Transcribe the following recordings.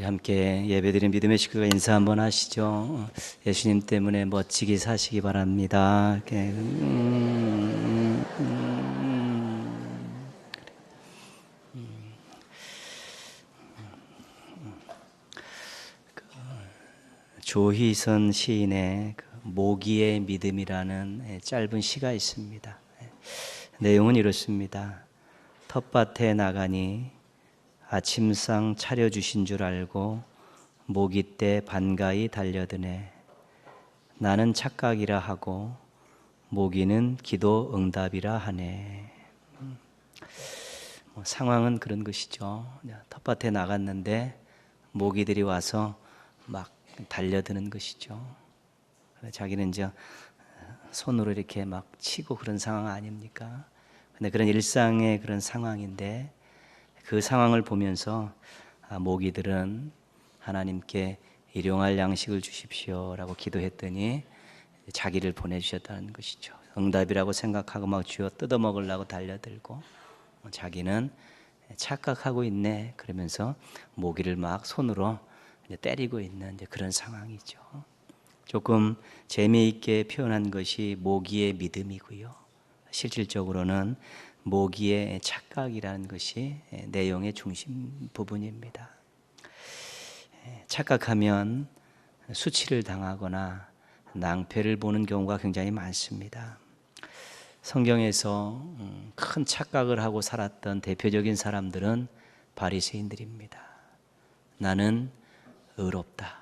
함께 예배드린 믿음의 식구가 인사 한번 하시죠. 예수님 때문에 멋지게 사시기 바랍니다. 이렇게, 조희선 시인의 모기의 믿음이라는 짧은 시가 있습니다. 내용은 이렇습니다. 텃밭에 나가니 아침상 차려주신 줄 알고 모기 때 반가이 달려드네. 나는 착각이라 하고 모기는 기도 응답이라 하네. 상황은 그런 것이죠. 텃밭에 나갔는데 모기들이 와서 막 달려드는 것이죠. 자기는 이제 손으로 이렇게 막 치고 그런 상황 아닙니까? 근데 그런 일상의 그런 상황인데 그 상황을 보면서 모기들은 하나님께 일용할 양식을 주십시오라고 기도했더니 자기를 보내주셨다는 것이죠. 응답이라고 생각하고 막 쥐어 뜯어먹으려고 달려들고 자기는 착각하고 있네 그러면서 모기를 막 손으로 때리고 있는 그런 상황이죠. 조금 재미있게 표현한 것이 모기의 믿음이고요. 실질적으로는 모기의 착각이라는 것이 내용의 중심 부분입니다. 착각하면 수치를 당하거나 낭패를 보는 경우가 굉장히 많습니다. 성경에서 큰 착각을 하고 살았던 대표적인 사람들은 바리새인들입니다. 나는 의롭다.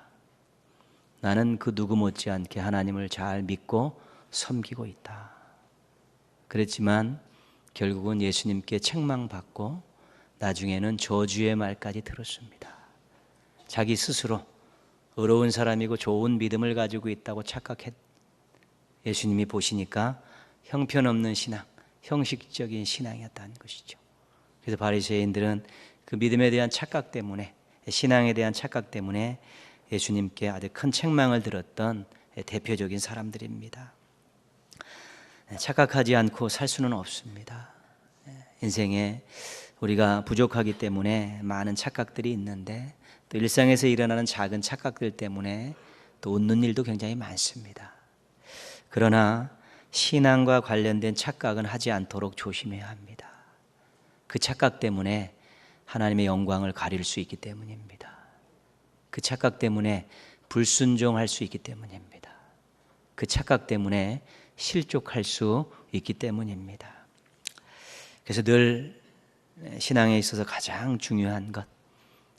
나는 그 누구 못지않게 하나님을 잘 믿고 섬기고 있다. 그랬지만 결국은 예수님께 책망받고 나중에는 저주의 말까지 들었습니다. 자기 스스로 의로운 사람이고 좋은 믿음을 가지고 있다고 착각했. 예수님이 보시니까 형편없는 신앙, 형식적인 신앙이었다는 것이죠. 그래서 바리새인들은 그 믿음에 대한 착각 때문에, 신앙에 대한 착각 때문에 예수님께 아주 큰 책망을 들었던 대표적인 사람들입니다. 착각하지 않고 살 수는 없습니다. 인생에 우리가 부족하기 때문에 많은 착각들이 있는데 또 일상에서 일어나는 작은 착각들 때문에 또 웃는 일도 굉장히 많습니다. 그러나 신앙과 관련된 착각은 하지 않도록 조심해야 합니다. 그 착각 때문에 하나님의 영광을 가릴 수 있기 때문입니다. 그 착각 때문에 불순종할 수 있기 때문입니다. 그 착각 때문에 실족할 수 있기 때문입니다. 그래서 늘 신앙에 있어서 가장 중요한 것,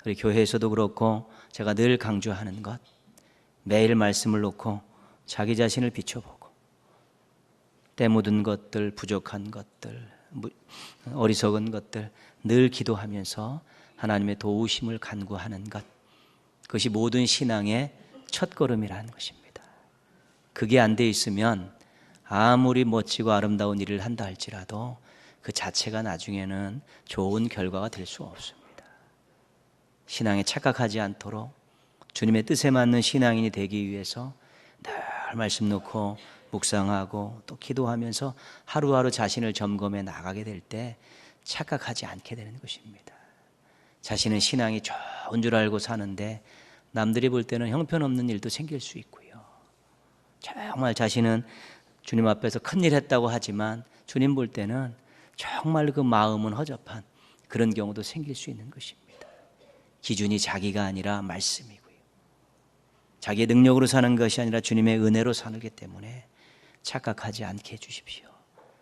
우리 교회에서도 그렇고 제가 늘 강조하는 것, 매일 말씀을 놓고 자기 자신을 비춰보고 때 묻은 것들, 부족한 것들, 어리석은 것들 늘 기도하면서 하나님의 도우심을 간구하는 것, 그것이 모든 신앙의 첫걸음이라는 것입니다. 그게 안 돼 있으면 아무리 멋지고 아름다운 일을 한다 할지라도 그 자체가 나중에는 좋은 결과가 될 수 없습니다. 신앙에 착각하지 않도록 주님의 뜻에 맞는 신앙인이 되기 위해서 늘 말씀 놓고 묵상하고 또 기도하면서 하루하루 자신을 점검해 나가게 될 때 착각하지 않게 되는 것입니다. 자신은 신앙이 좋은 줄 알고 사는데 남들이 볼 때는 형편없는 일도 생길 수 있고요. 정말 자신은 주님 앞에서 큰일 했다고 하지만 주님 볼 때는 정말 그 마음은 허접한 그런 경우도 생길 수 있는 것입니다. 기준이 자기가 아니라 말씀이고요. 자기의 능력으로 사는 것이 아니라 주님의 은혜로 사기 때문에 착각하지 않게 해주십시오.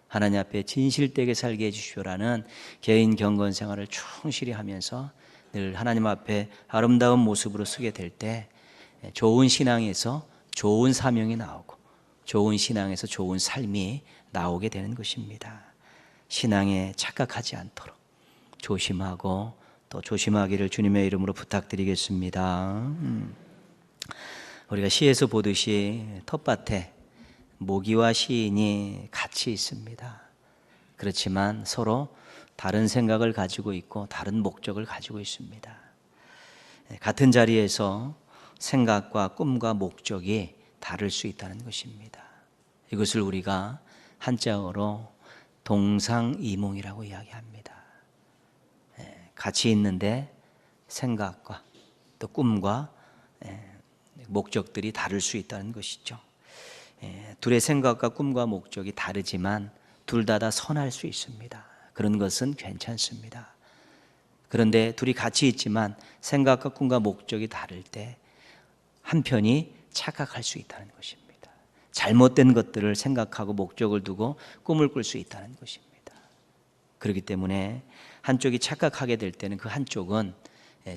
하나님 앞에 진실되게 살게 해주십시오라는 개인 경건 생활을 충실히 하면서 늘 하나님 앞에 아름다운 모습으로 서게 될 때 좋은 신앙에서 좋은 사명이 나오고 좋은 신앙에서 좋은 삶이 나오게 되는 것입니다. 신앙에 착각하지 않도록 조심하고 또 조심하기를 주님의 이름으로 부탁드리겠습니다. 우리가 시에서 보듯이 텃밭에 모기와 시인이 같이 있습니다. 그렇지만 서로 다른 생각을 가지고 있고 다른 목적을 가지고 있습니다. 같은 자리에서 생각과 꿈과 목적이 다를 수 있다는 것입니다. 이것을 우리가 한자어로 동상이몽이라고 이야기합니다. 같이 있는데 생각과 또 꿈과 목적들이 다를 수 있다는 것이죠. 둘의 생각과 꿈과 목적이 다르지만 둘 다 선할 수 있습니다. 그런 것은 괜찮습니다. 그런데 둘이 같이 있지만 생각과 꿈과 목적이 다를 때 한편이 착각할 수 있다는 것입니다. 잘못된 것들을 생각하고 목적을 두고 꿈을 꿀 수 있다는 것입니다. 그렇기 때문에 한쪽이 착각하게 될 때는 그 한쪽은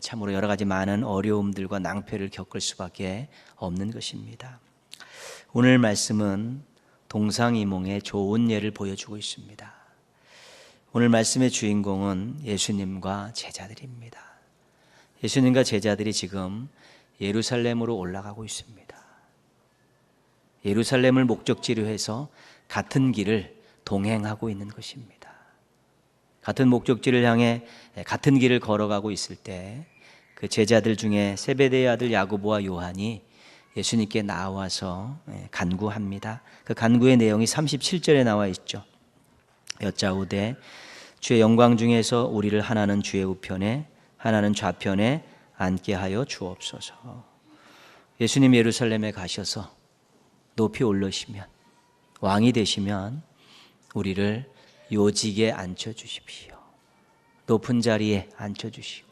참으로 여러 가지 많은 어려움들과 낭패를 겪을 수밖에 없는 것입니다. 오늘 말씀은 동상이몽의 좋은 예를 보여주고 있습니다. 오늘 말씀의 주인공은 예수님과 제자들입니다. 예수님과 제자들이 지금 예루살렘으로 올라가고 있습니다. 예루살렘을 목적지로 해서 같은 길을 동행하고 있는 것입니다. 같은 목적지를 향해 같은 길을 걸어가고 있을 때 그 제자들 중에 세베대의 아들 야고보와 요한이 예수님께 나와서 간구합니다. 그 간구의 내용이 37절에 나와 있죠. 여짜오되 주의 영광 중에서 우리를 하나는 주의 우편에 하나는 좌편에 앉게 하여 주옵소서. 예수님 예루살렘에 가셔서 높이 올르시면 왕이 되시면 우리를 요직에 앉혀주십시오. 높은 자리에 앉혀주시고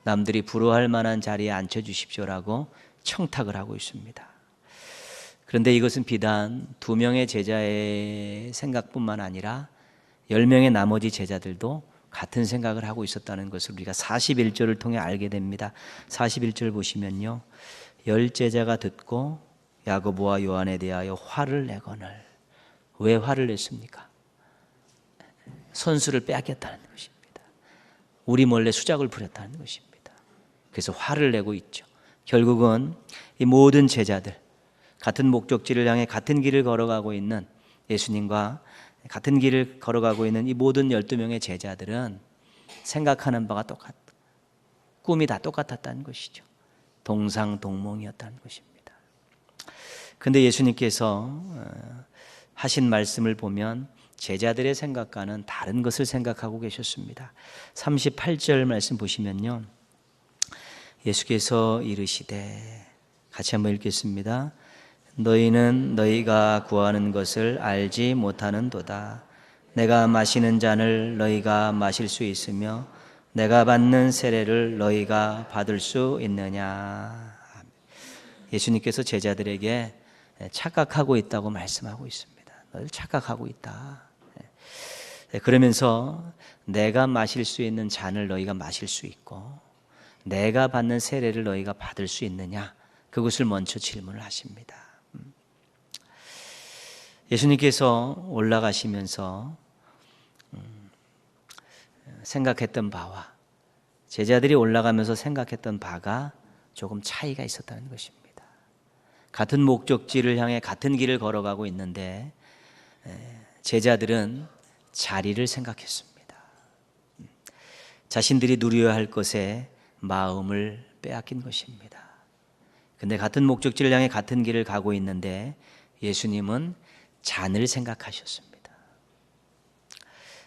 남들이 부러워할 만한 자리에 앉혀주십시오라고 청탁을 하고 있습니다. 그런데 이것은 비단 2명의 제자의 생각뿐만 아니라 10명의 나머지 제자들도 같은 생각을 하고 있었다는 것을 우리가 41절을 통해 알게 됩니다. 41절 보시면요, 10제자가 듣고 야고보와 요한에 대하여 화를 내거늘. 왜 화를 냈습니까? 선수를 빼앗겼다는 것입니다. 우리 몰래 수작을 부렸다는 것입니다. 그래서 화를 내고 있죠. 결국은 이 모든 제자들, 같은 목적지를 향해 같은 길을 걸어가고 있는 예수님과 같은 길을 걸어가고 있는 이 모든 12명의 제자들은 생각하는 바가 똑같고 꿈이 다 똑같았다는 것이죠. 동상동몽이었다는 것입니다. 그런데 예수님께서 하신 말씀을 보면 제자들의 생각과는 다른 것을 생각하고 계셨습니다. 38절 말씀 보시면요, 예수께서 이르시되, 같이 한번 읽겠습니다. 너희는 너희가 구하는 것을 알지 못하는도다. 내가 마시는 잔을 너희가 마실 수 있으며 내가 받는 세례를 너희가 받을 수 있느냐. 예수님께서 제자들에게 착각하고 있다고 말씀하고 있습니다. 너희들 착각하고 있다. 그러면서 내가 마실 수 있는 잔을 너희가 마실 수 있고 내가 받는 세례를 너희가 받을 수 있느냐, 그것을 먼저 질문을 하십니다. 예수님께서 올라가시면서 생각했던 바와 제자들이 올라가면서 생각했던 바가 조금 차이가 있었다는 것입니다. 같은 목적지를 향해 같은 길을 걸어가고 있는데 제자들은 자리를 생각했습니다. 자신들이 누려야 할 것에 마음을 빼앗긴 것입니다. 근데 같은 목적지를 향해 같은 길을 가고 있는데 예수님은 잔을 생각하셨습니다.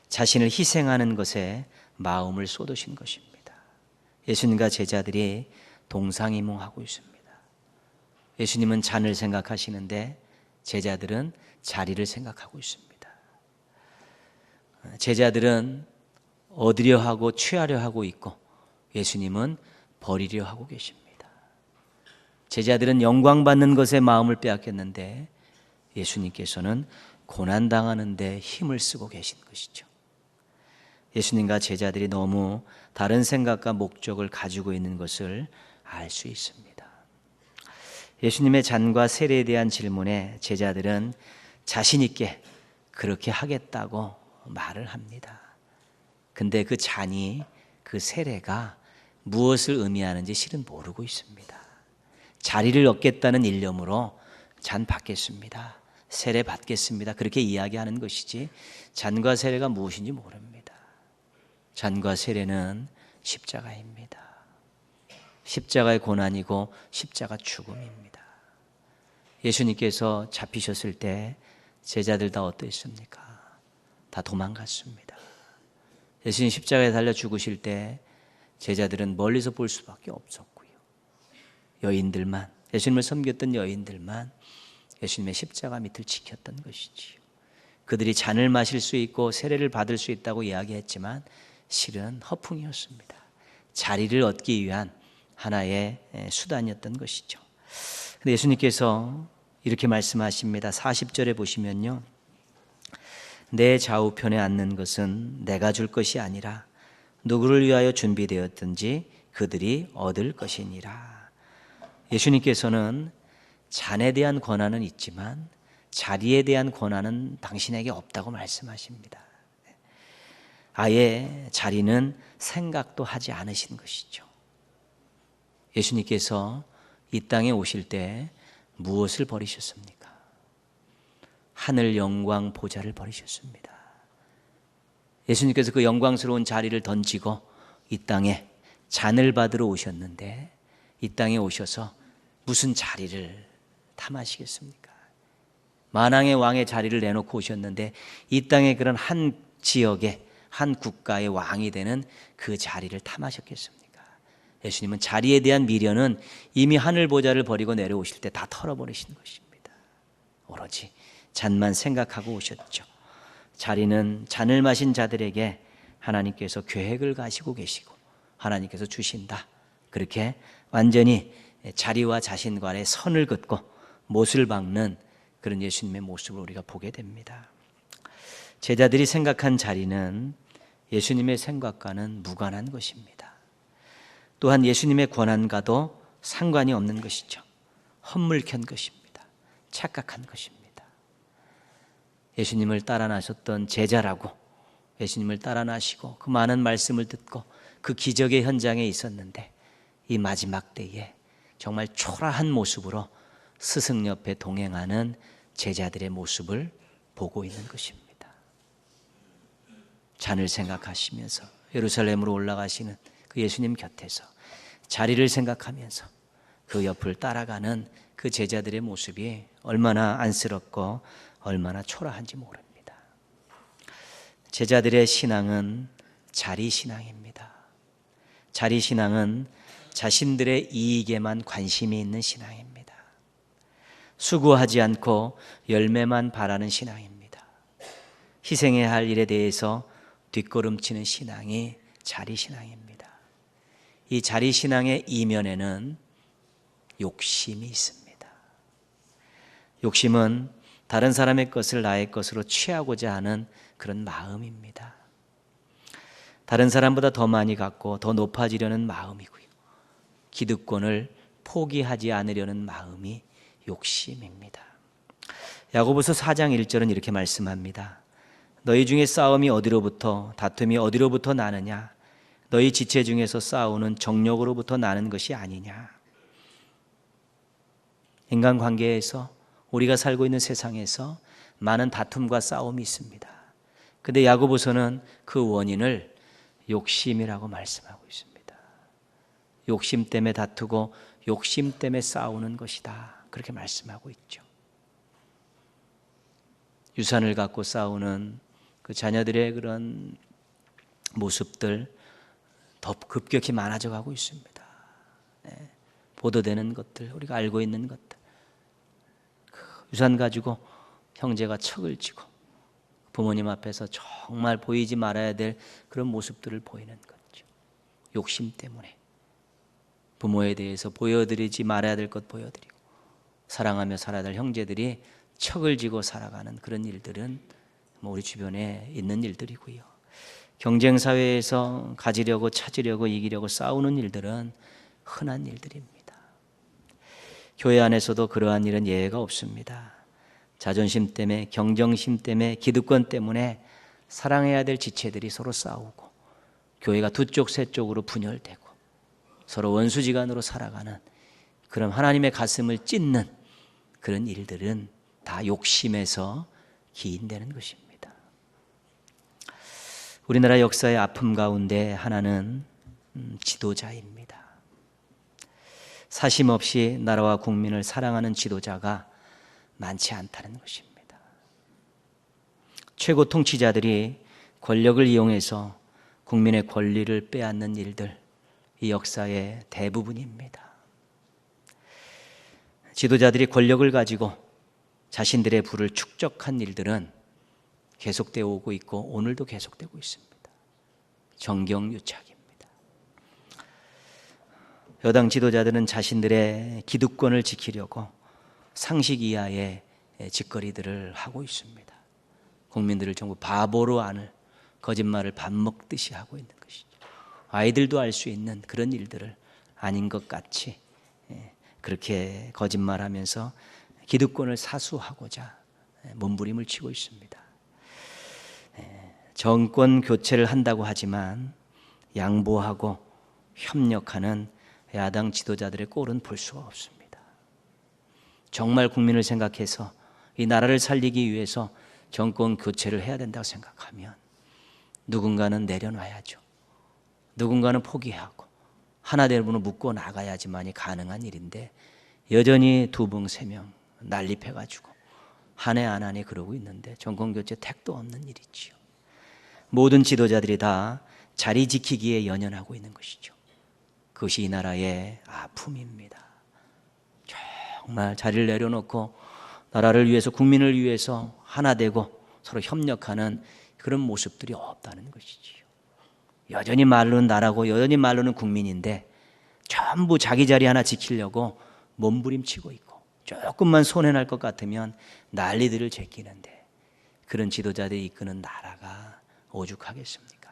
자신을 희생하는 것에 마음을 쏟으신 것입니다. 예수님과 제자들이 동상이몽하고 있습니다. 예수님은 잔을 생각하시는데 제자들은 자리를 생각하고 있습니다. 제자들은 얻으려 하고 취하려 하고 있고 예수님은 버리려 하고 계십니다. 제자들은 영광받는 것에 마음을 빼앗겼는데 예수님께서는 고난당하는 데 힘을 쓰고 계신 것이죠. 예수님과 제자들이 너무 다른 생각과 목적을 가지고 있는 것을 알 수 있습니다. 예수님의 잔과 세례에 대한 질문에 제자들은 자신 있게 그렇게 하겠다고 말을 합니다. 근데 그 잔이, 그 세례가 무엇을 의미하는지 실은 모르고 있습니다. 자리를 얻겠다는 일념으로 잔 받겠습니다, 세례 받겠습니다, 그렇게 이야기하는 것이지 잔과 세례가 무엇인지 모릅니다. 잔과 세례는 십자가입니다. 십자가의 고난이고 십자가 죽음입니다. 예수님께서 잡히셨을 때 제자들 다 어떠했습니까? 다 도망갔습니다. 예수님 십자가에 달려 죽으실 때 제자들은 멀리서 볼 수밖에 없었고요. 여인들만, 예수님을 섬겼던 여인들만 예수님의 십자가 밑을 지켰던 것이지요. 그들이 잔을 마실 수 있고 세례를 받을 수 있다고 이야기했지만 실은 허풍이었습니다. 자리를 얻기 위한 하나의 수단이었던 것이죠. 근데 예수님께서 이렇게 말씀하십니다. 40절에 보시면요, 내 좌우편에 앉는 것은 내가 줄 것이 아니라 누구를 위하여 준비되었든지 그들이 얻을 것이니라. 예수님께서는 잔에 대한 권한은 있지만 자리에 대한 권한은 당신에게 없다고 말씀하십니다. 아예 자리는 생각도 하지 않으신 것이죠. 예수님께서 이 땅에 오실 때 무엇을 버리셨습니까? 하늘 영광 보좌를 버리셨습니다. 예수님께서 그 영광스러운 자리를 던지고 이 땅에 잔을 받으러 오셨는데 이 땅에 오셔서 무슨 자리를 탐하시겠습니까? 만왕의 왕의 자리를 내놓고 오셨는데 이 땅에 그런 한 지역의 한 국가의 왕이 되는 그 자리를 탐하셨겠습니까? 예수님은 자리에 대한 미련은 이미 하늘 보좌를 버리고 내려오실 때 다 털어버리신 것입니다. 오로지 잔만 생각하고 오셨죠. 자리는 잔을 마신 자들에게 하나님께서 계획을 가시고 계시고 하나님께서 주신다. 그렇게 완전히 자리와 자신 간의 선을 긋고 못을 박는 그런 예수님의 모습을 우리가 보게 됩니다. 제자들이 생각한 자리는 예수님의 생각과는 무관한 것입니다. 또한 예수님의 권한과도 상관이 없는 것이죠. 헛물켠 것입니다. 착각한 것입니다. 예수님을 따라 나셨던 제자라고 예수님을 따라 나시고 그 많은 말씀을 듣고 그 기적의 현장에 있었는데 이 마지막 때에 정말 초라한 모습으로 스승 옆에 동행하는 제자들의 모습을 보고 있는 것입니다. 잔을 생각하시면서 예루살렘으로 올라가시는 그 예수님 곁에서 자리를 생각하면서 그 옆을 따라가는 그 제자들의 모습이 얼마나 안쓰럽고 얼마나 초라한지 모릅니다. 제자들의 신앙은 자리신앙입니다. 자리신앙은 자신들의 이익에만 관심이 있는 신앙입니다. 수고하지 않고 열매만 바라는 신앙입니다. 희생해야 할 일에 대해서 뒷걸음치는 신앙이 자리신앙입니다. 이 자리신앙의 이면에는 욕심이 있습니다. 욕심은 다른 사람의 것을 나의 것으로 취하고자 하는 그런 마음입니다. 다른 사람보다 더 많이 갖고 더 높아지려는 마음이고요. 기득권을 포기하지 않으려는 마음이 욕심입니다. 야고보서 4장 1절은 이렇게 말씀합니다. 너희 중에 싸움이 어디로부터 다툼이 어디로부터 나느냐? 너희 지체 중에서 싸우는 정욕으로부터 나는 것이 아니냐? 인간관계에서 우리가 살고 있는 세상에서 많은 다툼과 싸움이 있습니다. 그런데 야고보서는 그 원인을 욕심이라고 말씀하고 있습니다. 욕심 때문에 다투고 욕심 때문에 싸우는 것이다. 그렇게 말씀하고 있죠. 유산을 갖고 싸우는 그 자녀들의 그런 모습들 더 급격히 많아져 가고 있습니다. 보도되는 것들, 우리가 알고 있는 것들, 유산 가지고 형제가 척을 지고 부모님 앞에서 정말 보이지 말아야 될 그런 모습들을 보이는 거죠. 욕심 때문에 부모에 대해서 보여드리지 말아야 될 것 보여드리고 사랑하며 살아야 될 형제들이 척을 지고 살아가는 그런 일들은 우리 주변에 있는 일들이고요. 경쟁 사회에서 가지려고 찾으려고 이기려고 싸우는 일들은 흔한 일들입니다. 교회 안에서도 그러한 일은 예외가 없습니다. 자존심 때문에, 경쟁심 때문에, 기득권 때문에 사랑해야 될 지체들이 서로 싸우고 교회가 두 쪽, 세 쪽으로 분열되고 서로 원수지간으로 살아가는 그런 하나님의 가슴을 찢는 그런 일들은 다 욕심에서 기인되는 것입니다. 우리나라 역사의 아픔 가운데 하나는 지도자입니다. 사심 없이 나라와 국민을 사랑하는 지도자가 많지 않다는 것입니다. 최고 통치자들이 권력을 이용해서 국민의 권리를 빼앗는 일들, 이 역사의 대부분입니다. 지도자들이 권력을 가지고 자신들의 부를 축적한 일들은 계속되어 오고 있고 오늘도 계속되고 있습니다. 정경유착입니다. 여당 지도자들은 자신들의 기득권을 지키려고 상식 이하의 짓거리들을 하고 있습니다. 국민들을 전부 바보로 아는 거짓말을 밥 먹듯이 하고 있는 것이죠. 아이들도 알 수 있는 그런 일들을 아닌 것 같이 그렇게 거짓말하면서 기득권을 사수하고자 몸부림을 치고 있습니다. 정권 교체를 한다고 하지만 양보하고 협력하는 야당 지도자들의 꼴은 볼 수가 없습니다. 정말 국민을 생각해서 이 나라를 살리기 위해서 정권 교체를 해야 된다고 생각하면 누군가는 내려놔야죠. 누군가는 포기하고 하나 되는 묶고 나가야지만이 가능한 일인데 여전히 두 명, 세 명 난립해가지고 한 해 안 하니 그러고 있는데 정권 교체 택도 없는 일이지요. 모든 지도자들이 다 자리 지키기에 연연하고 있는 것이죠. 그것이 이 나라의 아픔입니다. 정말 자리를 내려놓고 나라를 위해서 국민을 위해서 하나 되고 서로 협력하는 그런 모습들이 없다는 것이지요. 여전히 말로는 나라고 여전히 말로는 국민인데 전부 자기 자리 하나 지키려고 몸부림치고 있고 조금만 손해날 것 같으면 난리들을 제끼는데 그런 지도자들이 이끄는 나라가 오죽하겠습니까?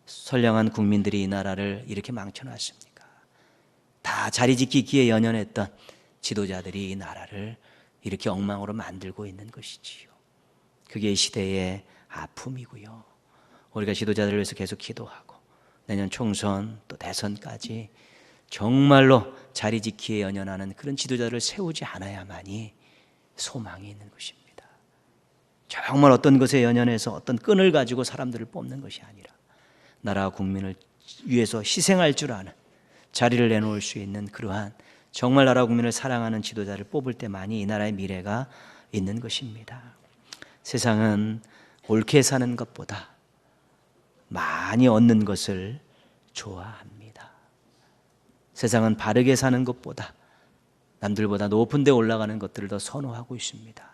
선량한 국민들이 이 나라를 이렇게 망쳐놨습니까? 다 자리 지키기에 연연했던 지도자들이 이 나라를 이렇게 엉망으로 만들고 있는 것이지요. 그게 이 시대의 아픔이고요. 우리가 지도자들을 위해서 계속 기도하고 내년 총선 또 대선까지 정말로 자리 지키에 연연하는 그런 지도자를 세우지 않아야만이 소망이 있는 것입니다. 정말 어떤 것에 연연해서 어떤 끈을 가지고 사람들을 뽑는 것이 아니라 나라와 국민을 위해서 희생할 줄 아는 자리를 내놓을 수 있는 그러한 정말 나라와 국민을 사랑하는 지도자를 뽑을 때만이 이 나라의 미래가 있는 것입니다. 세상은 옳게 사는 것보다 많이 얻는 것을 좋아합니다. 세상은 바르게 사는 것보다 남들보다 높은 데 올라가는 것들을 더 선호하고 있습니다.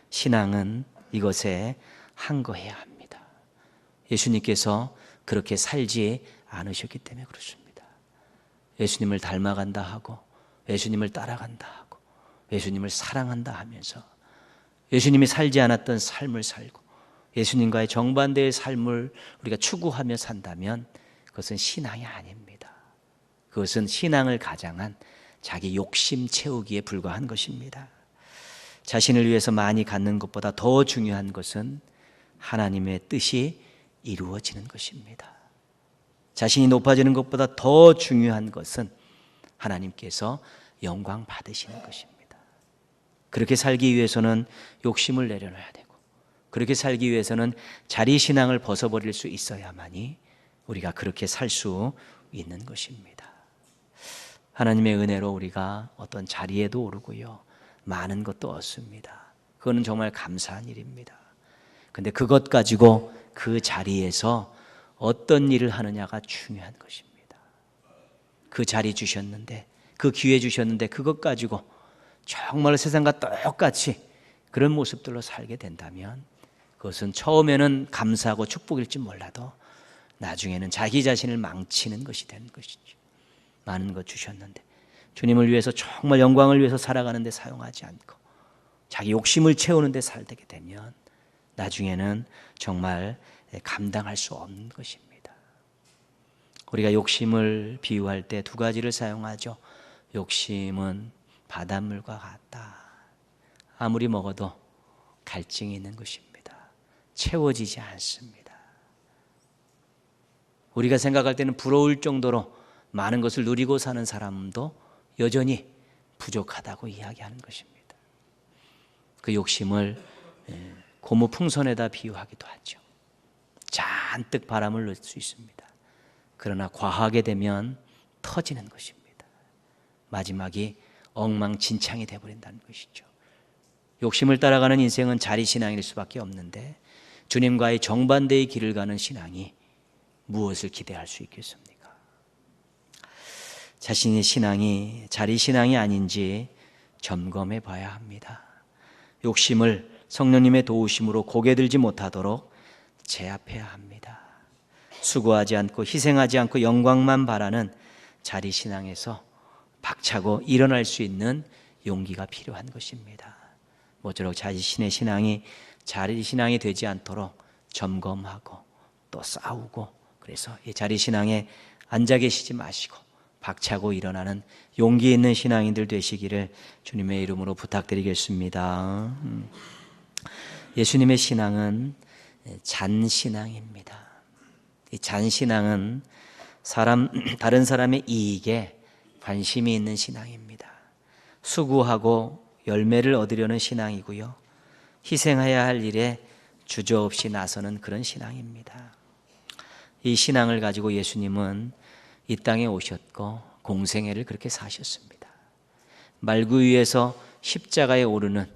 신앙은 이것에 항거해야 합니다. 예수님께서 그렇게 살지 않으셨기 때문에 그렇습니다. 예수님을 닮아간다 하고 예수님을 따라간다 하고 예수님을 사랑한다 하면서 예수님이 살지 않았던 삶을 살고 예수님과의 정반대의 삶을 우리가 추구하며 산다면 그것은 신앙이 아닙니다. 그것은 신앙을 가장한 자기 욕심 채우기에 불과한 것입니다. 자신을 위해서 많이 갖는 것보다 더 중요한 것은 하나님의 뜻이 이루어지는 것입니다. 자신이 높아지는 것보다 더 중요한 것은 하나님께서 영광 받으시는 것입니다. 그렇게 살기 위해서는 욕심을 내려놔야 되고 그렇게 살기 위해서는 자리신앙을 벗어버릴 수 있어야만이 우리가 그렇게 살 수 있는 것입니다. 하나님의 은혜로 우리가 어떤 자리에도 오르고요 많은 것도 얻습니다. 그거는 정말 감사한 일입니다. 근데 그것 가지고 그 자리에서 어떤 일을 하느냐가 중요한 것입니다. 그 자리 주셨는데 그 기회 주셨는데 그것 가지고 정말 세상과 똑같이 그런 모습들로 살게 된다면 그것은 처음에는 감사하고 축복일지 몰라도 나중에는 자기 자신을 망치는 것이 되는 것이죠. 많은 것 주셨는데 주님을 위해서 정말 영광을 위해서 살아가는 데 사용하지 않고 자기 욕심을 채우는 데 살게 되면 나중에는 정말 감당할 수 없는 것입니다. 우리가 욕심을 비유할 때 두 가지를 사용하죠. 욕심은 바닷물과 같다. 아무리 먹어도 갈증이 있는 것입니다. 채워지지 않습니다. 우리가 생각할 때는 부러울 정도로 많은 것을 누리고 사는 사람도 여전히 부족하다고 이야기하는 것입니다. 그 욕심을 고무풍선에다 비유하기도 하죠. 잔뜩 바람을 넣을 수 있습니다. 그러나 과하게 되면 터지는 것입니다. 마지막이 엉망진창이 되어버린다는 것이죠. 욕심을 따라가는 인생은 자리신앙일 수밖에 없는데 주님과의 정반대의 길을 가는 신앙이 무엇을 기대할 수 있겠습니까? 자신의 신앙이 자리신앙이 아닌지 점검해 봐야 합니다. 욕심을 성령님의 도우심으로 고개 들지 못하도록 제압해야 합니다. 수고하지 않고 희생하지 않고 영광만 바라는 자리신앙에서 박차고 일어날 수 있는 용기가 필요한 것입니다. 모쪼록 자신의 신앙이 자리신앙이 되지 않도록 점검하고 또 싸우고, 그래서 이 자리신앙에 앉아 계시지 마시고 박차고 일어나는 용기 있는 신앙인들 되시기를 주님의 이름으로 부탁드리겠습니다. 예수님의 신앙은 잔신앙입니다. 이 잔신앙은 다른 사람의 이익에 관심이 있는 신앙입니다. 수고하고 열매를 얻으려는 신앙이고요, 희생해야 할 일에 주저없이 나서는 그런 신앙입니다. 이 신앙을 가지고 예수님은 이 땅에 오셨고 공생애를 그렇게 사셨습니다. 말구 위에서 십자가에 오르는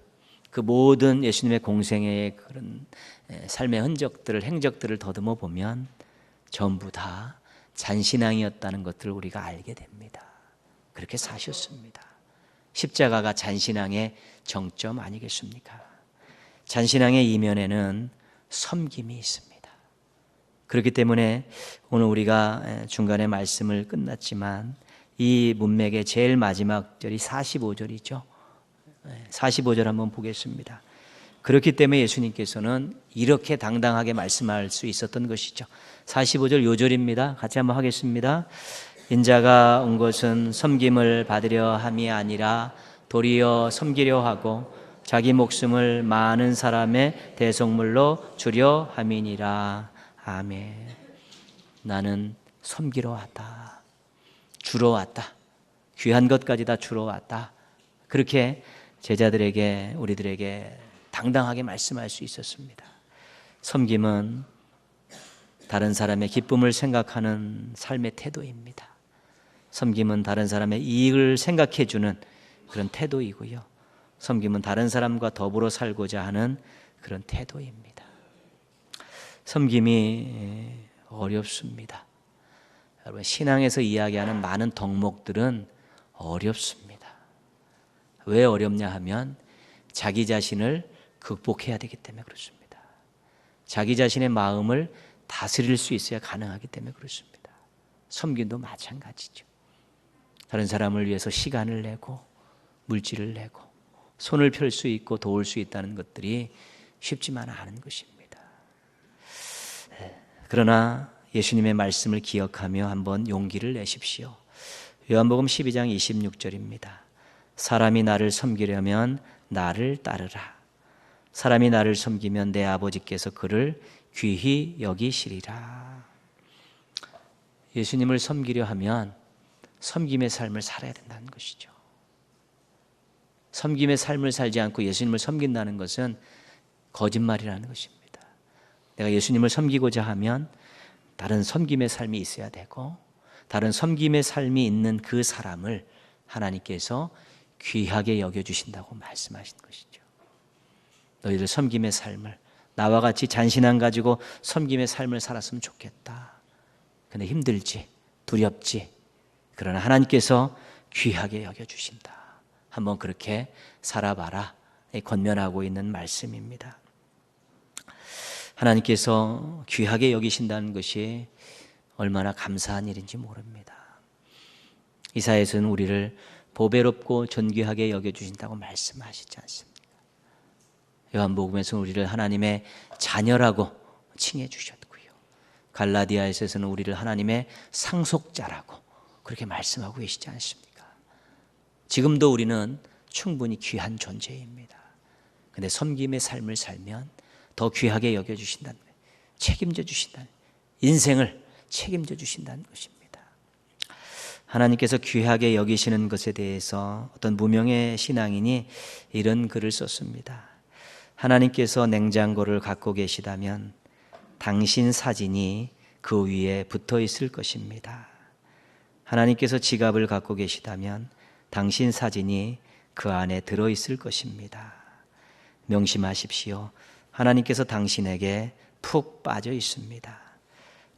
그 모든 예수님의 공생애의 그런 삶의 흔적들을, 행적들을 더듬어 보면 전부 다 잔신앙이었다는 것들을 우리가 알게 됩니다. 그렇게 사셨습니다. 십자가가 잔신앙의 정점 아니겠습니까? 잔신앙의 이면에는 섬김이 있습니다. 그렇기 때문에 오늘 우리가 중간에 말씀을 끝났지만 이 문맥의 제일 마지막 절이 45절이죠. 45절 한번 보겠습니다. 그렇기 때문에 예수님께서는 이렇게 당당하게 말씀할 수 있었던 것이죠. 45절 요절입니다. 같이 한번 하겠습니다. 인자가 온 것은 섬김을 받으려 함이 아니라 도리어 섬기려 하고 자기 목숨을 많은 사람의 대속물로 주려 함이니라. 아멘. 나는 섬기러 왔다. 주러 왔다. 귀한 것까지 다 주러 왔다. 그렇게 제자들에게, 우리들에게 당당하게 말씀할 수 있었습니다. 섬김은 다른 사람의 기쁨을 생각하는 삶의 태도입니다. 섬김은 다른 사람의 이익을 생각해 주는 그런 태도이고요, 섬김은 다른 사람과 더불어 살고자 하는 그런 태도입니다. 섬김이 어렵습니다. 여러분, 신앙에서 이야기하는 많은 덕목들은 어렵습니다. 왜 어렵냐 하면 자기 자신을 극복해야 되기 때문에 그렇습니다. 자기 자신의 마음을 다스릴 수 있어야 가능하기 때문에 그렇습니다. 섬김도 마찬가지죠. 다른 사람을 위해서 시간을 내고 물질을 내고 손을 펼 수 있고 도울 수 있다는 것들이 쉽지만 않은 것입니다. 그러나 예수님의 말씀을 기억하며 한번 용기를 내십시오. 요한복음 12장 26절입니다. 사람이 나를 섬기려면 나를 따르라. 사람이 나를 섬기면 내 아버지께서 그를 귀히 여기시리라. 예수님을 섬기려 하면 섬김의 삶을 살아야 된다는 것이죠. 섬김의 삶을 살지 않고 예수님을 섬긴다는 것은 거짓말이라는 것입니다. 내가 예수님을 섬기고자 하면 다른 섬김의 삶이 있어야 되고, 다른 섬김의 삶이 있는 그 사람을 하나님께서 귀하게 여겨주신다고 말씀하신 것이죠. 너희들 섬김의 삶을, 나와 같이 잔신함 가지고 섬김의 삶을 살았으면 좋겠다. 근데 힘들지, 두렵지. 그러나 하나님께서 귀하게 여겨주신다. 한번 그렇게 살아봐라. 권면하고 있는 말씀입니다. 하나님께서 귀하게 여기신다는 것이 얼마나 감사한 일인지 모릅니다. 이사야서는 우리를 보배롭고 존귀하게 여겨주신다고 말씀하시지 않습니까? 요한복음에서는 우리를 하나님의 자녀라고 칭해 주셨고요, 갈라디아에서는 우리를 하나님의 상속자라고 그렇게 말씀하고 계시지 않습니까? 지금도 우리는 충분히 귀한 존재입니다. 그런데 섬김의 삶을 살면 더 귀하게 여겨주신다는 거예요. 책임져 주신다는, 인생을 책임져 주신다는 것입니다. 하나님께서 귀하게 여기시는 것에 대해서 어떤 무명의 신앙인이 이런 글을 썼습니다. 하나님께서 냉장고를 갖고 계시다면 당신 사진이 그 위에 붙어 있을 것입니다. 하나님께서 지갑을 갖고 계시다면 당신 사진이 그 안에 들어 있을 것입니다. 명심하십시오. 하나님께서 당신에게 푹 빠져 있습니다.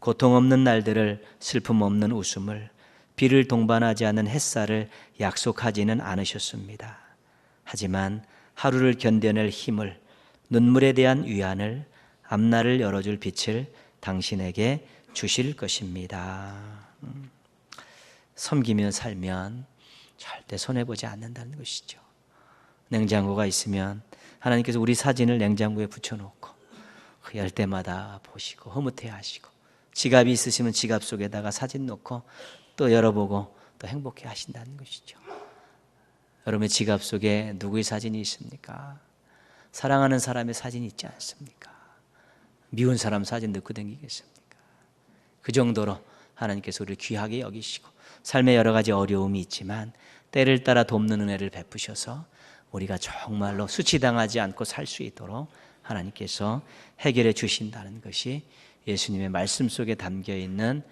고통 없는 날들을, 슬픔 없는 웃음을, 비를 동반하지 않는 햇살을 약속하지는 않으셨습니다. 하지만 하루를 견뎌낼 힘을, 눈물에 대한 위안을, 앞날을 열어줄 빛을 당신에게 주실 것입니다. 섬기며 살면 절대 손해보지 않는다는 것이죠. 냉장고가 있으면 하나님께서 우리 사진을 냉장고에 붙여놓고 열 때마다 보시고 흐뭇해 하시고, 지갑이 있으시면 지갑 속에다가 사진 놓고 또 열어보고 또 행복해 하신다는 것이죠. 여러분의 지갑 속에 누구의 사진이 있습니까? 사랑하는 사람의 사진이 있지 않습니까? 미운 사람 사진 넣고 다니겠습니까? 그 정도로 하나님께서 우리를 귀하게 여기시고, 삶에 여러 가지 어려움이 있지만 때를 따라 돕는 은혜를 베푸셔서 우리가 정말로 수치당하지 않고 살 수 있도록 하나님께서 해결해 주신다는 것이 예수님의 말씀 속에 담겨 있는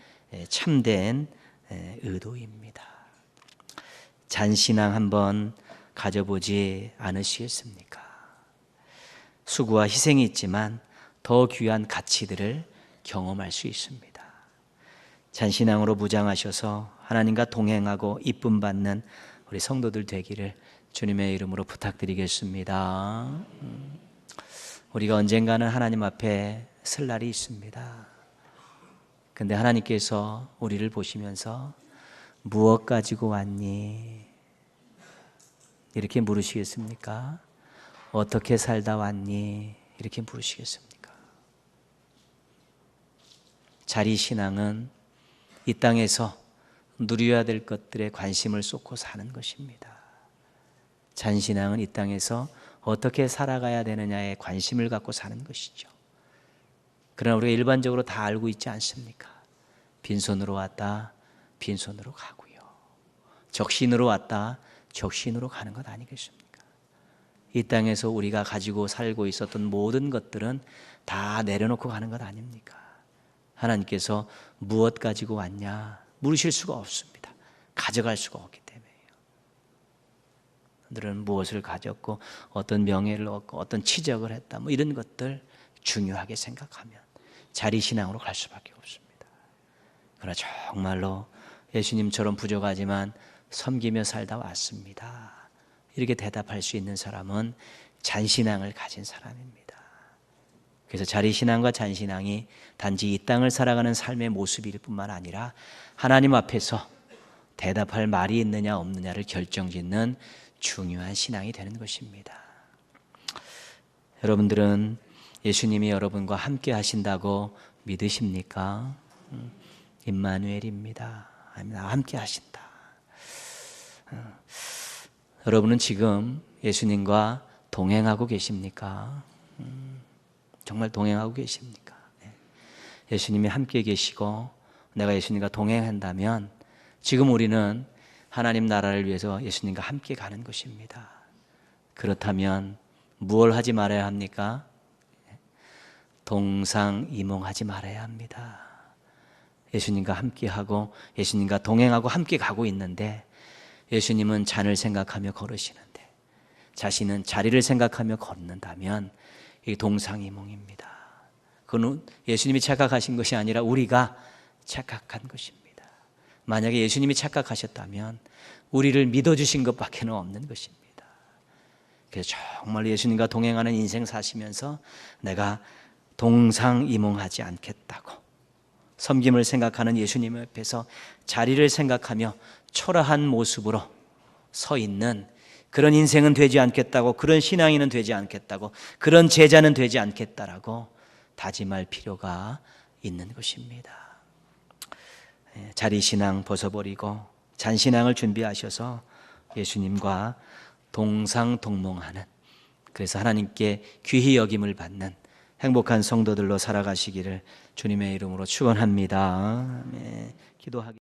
참된 의도입니다. 잔신앙 한번 가져보지 않으시겠습니까? 수고와 희생이 있지만 더 귀한 가치들을 경험할 수 있습니다. 잔신앙으로 무장하셔서 하나님과 동행하고 이쁨 받는 우리 성도들 되기를 주님의 이름으로 부탁드리겠습니다. 우리가 언젠가는 하나님 앞에 설 날이 있습니다. 근데 하나님께서 우리를 보시면서 무엇 가지고 왔니? 이렇게 물으시겠습니까? 어떻게 살다 왔니? 이렇게 물으시겠습니까? 자리신앙은 이 땅에서 누려야 될 것들에 관심을 쏟고 사는 것입니다. 잔신앙은 이 땅에서 어떻게 살아가야 되느냐에 관심을 갖고 사는 것이죠. 그러나 우리가 일반적으로 다 알고 있지 않습니까? 빈손으로 왔다, 빈손으로 가고요. 적신으로 왔다, 적신으로 가는 것 아니겠습니까? 이 땅에서 우리가 가지고 살고 있었던 모든 것들은 다 내려놓고 가는 것 아닙니까? 하나님께서 무엇 가지고 왔냐 물으실 수가 없습니다. 가져갈 수가 없기 때문에요. 그들은 무엇을 가졌고 어떤 명예를 얻고 어떤 치적을 했다, 뭐 이런 것들 중요하게 생각하면 자리신앙으로 갈 수밖에 없습니다. 그러나 정말로 예수님처럼 부족하지만 섬기며 살다 왔습니다, 이렇게 대답할 수 있는 사람은 잔신앙을 가진 사람입니다. 그래서 자리신앙과 잔신앙이 단지 이 땅을 살아가는 삶의 모습일 뿐만 아니라 하나님 앞에서 대답할 말이 있느냐 없느냐를 결정짓는 중요한 신앙이 되는 것입니다. 여러분들은 예수님이 여러분과 함께 하신다고 믿으십니까? 임마누엘입니다. 함께 하신다. 여러분은 지금 예수님과 동행하고 계십니까? 정말 동행하고 계십니까? 예수님이 함께 계시고 내가 예수님과 동행한다면 지금 우리는 하나님 나라를 위해서 예수님과 함께 가는 것입니다. 그렇다면 무엇을 하지 말아야 합니까? 동상이몽하지 말아야 합니다. 예수님과 함께하고 예수님과 동행하고 함께 가고 있는데 예수님은 잔을 생각하며 걸으시는데 자신은 자리를 생각하며 걷는다면 이 동상이몽입니다. 그건 예수님이 착각하신 것이 아니라 우리가 착각한 것입니다. 만약에 예수님이 착각하셨다면 우리를 믿어주신 것밖에 없는 것입니다. 그래서 정말 예수님과 동행하는 인생 사시면서 내가 동상이몽하지 않겠다고 섬김을 생각하는 예수님 옆에서 자리를 생각하며 초라한 모습으로 서 있는 그런 인생은 되지 않겠다고, 그런 신앙인은 되지 않겠다고, 그런 제자는 되지 않겠다라고 다짐할 필요가 있는 것입니다. 자리신앙 벗어버리고 잔신앙을 준비하셔서 예수님과 동상동몽하는, 그래서 하나님께 귀히 여김을 받는 행복한 성도들로 살아가시기를 주님의 이름으로 축원합니다. 기도하겠습니다.